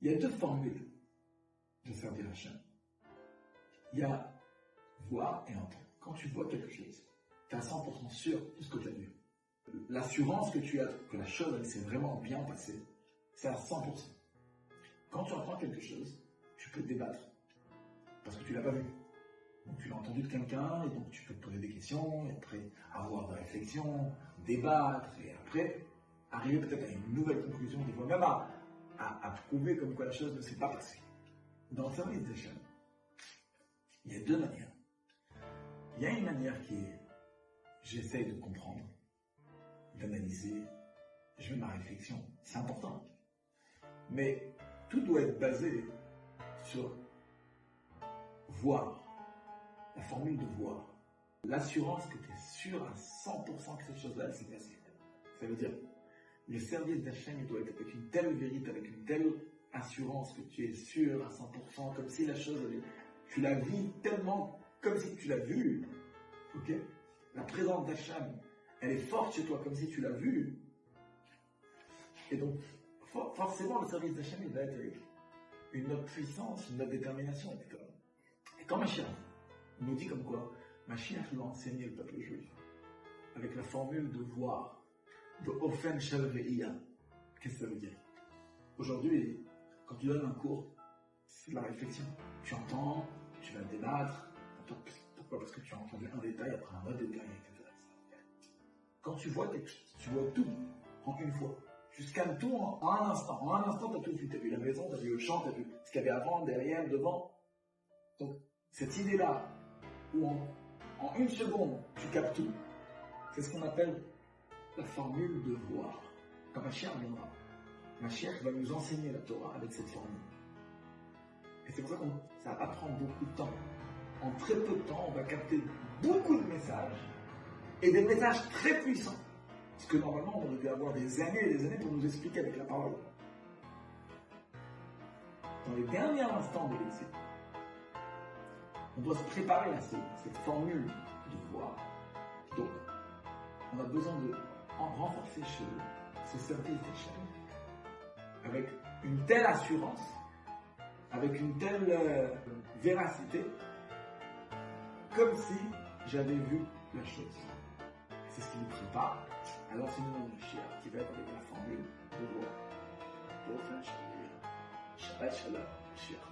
Il y a deux formules de servir Hachem. Il y a voir et entendre. Quand tu vois quelque chose, tu es à 100% sûr de ce que tu as vu. L'assurance que tu as que la chose elle s'est vraiment bien passée, c'est à 100%. Quand tu entends quelque chose, tu peux te débattre parce que tu l'as pas vu. Donc tu l'as entendu de quelqu'un et donc tu peux te poser des questions et après avoir des réflexions, débattre et après arriver peut-être à une nouvelle conclusion, des fois même à prouver comme quoi la chose ne s'est pas passée. Dans le service d'Hachem, il y a deux manières. Il y a une manière qui est j'essaye de comprendre, d'analyser, je fais ma réflexion, c'est important. Mais tout doit être basé sur voir, la formule de voir. L'assurance que tu es sûr à 100% que cette chose-là, elle s'est passée. Ça veut dire, le service d'Hachem, il doit être avec une telle vérité, avec une telle assurance que tu es sûr à 100%, comme si la chose, tu la vis tellement, comme si tu l'as vue. Ok? La présence d'Hachem, elle est forte chez toi, comme si tu l'as vue. Et donc, forcément, le service d'Hachem, il va être avec une autre puissance, une autre détermination, etc. Et quand Mashiach nous dit comme quoi, Mashiach lui a enseigné le peuple juif, avec la formule de voir, de Ofen Shel Re'iyah. Qu'est-ce que ça veut dire? Aujourd'hui, quand tu donnes un cours, c'est de la réflexion. Tu entends, tu vas débattre. Pourquoi? Parce que tu as entendu un détail après un autre détail, etc. Quand tu vois quelque chose, tu vois tout en une fois. Tu scannes tout en un instant. En un instant, tu as tout vu. Tu as vu la maison, tu as vu le champ, tu as vu ce qu'il y avait avant, derrière, devant. Donc, cette idée-là, où en une seconde, tu captes tout, c'est ce qu'on appelle la formule de voir. Quand Mashiach viendra, Mashiach va nous enseigner la Torah avec cette formule. Et c'est pour ça que ça va prendre beaucoup de temps. En très peu de temps, on va capter beaucoup de messages, et des messages très puissants. Parce que normalement, on aurait dû avoir des années et des années pour nous expliquer avec la parole. Dans les derniers instants de l'exil, on doit se préparer à cette formule de voir. Donc, on a besoin de renforcer chez eux ce service d'Hachem avec une telle assurance, avec une telle véracité, comme si j'avais vu la chose. C'est ce qui nous prépare à l'enseignement de Mashiach qui va être avec la formule de voir. Shabbat Shalom, Mashiach.